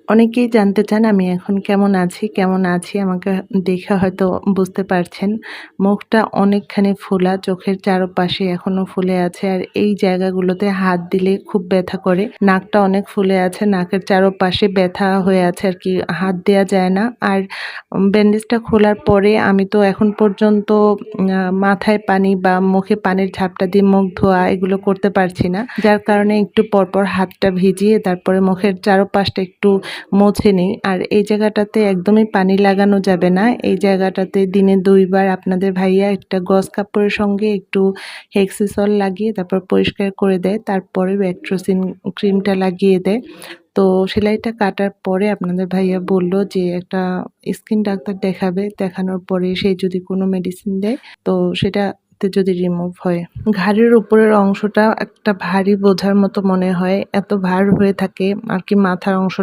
অনেকেই জানতে চান আমি এখন কেমন আছি আমাকে দেখে হয়তো বুঝতে পারছেন। মুখটা অনেকখানি ফোলা, চোখের চারপাশে এখনো ফুলে আছে। আর এই জায়গাগুলোতে হাত দিলে খুব ব্যথা করে। নাকটা অনেক ফুলে আছে, নাকের চারপাশে ব্যথা হয়ে আছে আরকি, হাত দেয়া যায় না। আর ব্যান্ডেজটা খোলার পরে আমি তো এখন পর্যন্ত মাথায় পানি বা মুখে পানির ঝাপটা দিয়ে মুখ ধোয়া এগুলো করতে পারছি না। যার কারণে একটু পরপর হাতটা ভিজিয়ে তারপরে মুখের চারপাশটা একটু মুছে নিই। আর এই জায়গাটাতে একদমই পানি লাগানো যাবে না। এই জায়গাটাতে দিনে ২ বার আপনাদের ভাইয়া একটা গজ কাপড়ের সঙ্গে একটু হেক্সিসল লাগিয়ে তারপর পরিষ্কার করে দেয়। তারপরে ব্যাট্রোসিন ক্রিমটা লাগিয়ে দেয়। তো সেলাইটা কাটার পরে আপনাদের ভাইয়া বলল যে একটা স্কিন ডাক্তার দেখাবে। দেখানোর পরে সে যদি কোনো মেডিসিন দেয় তো সেটাতে যদি রিমুভ হয়। ঘাড়ের উপরের অংশটা একটা ভারী বোঝার মতো মনে হয়। এত ভার হয়ে থাকে আরকি, মাথার অংশটা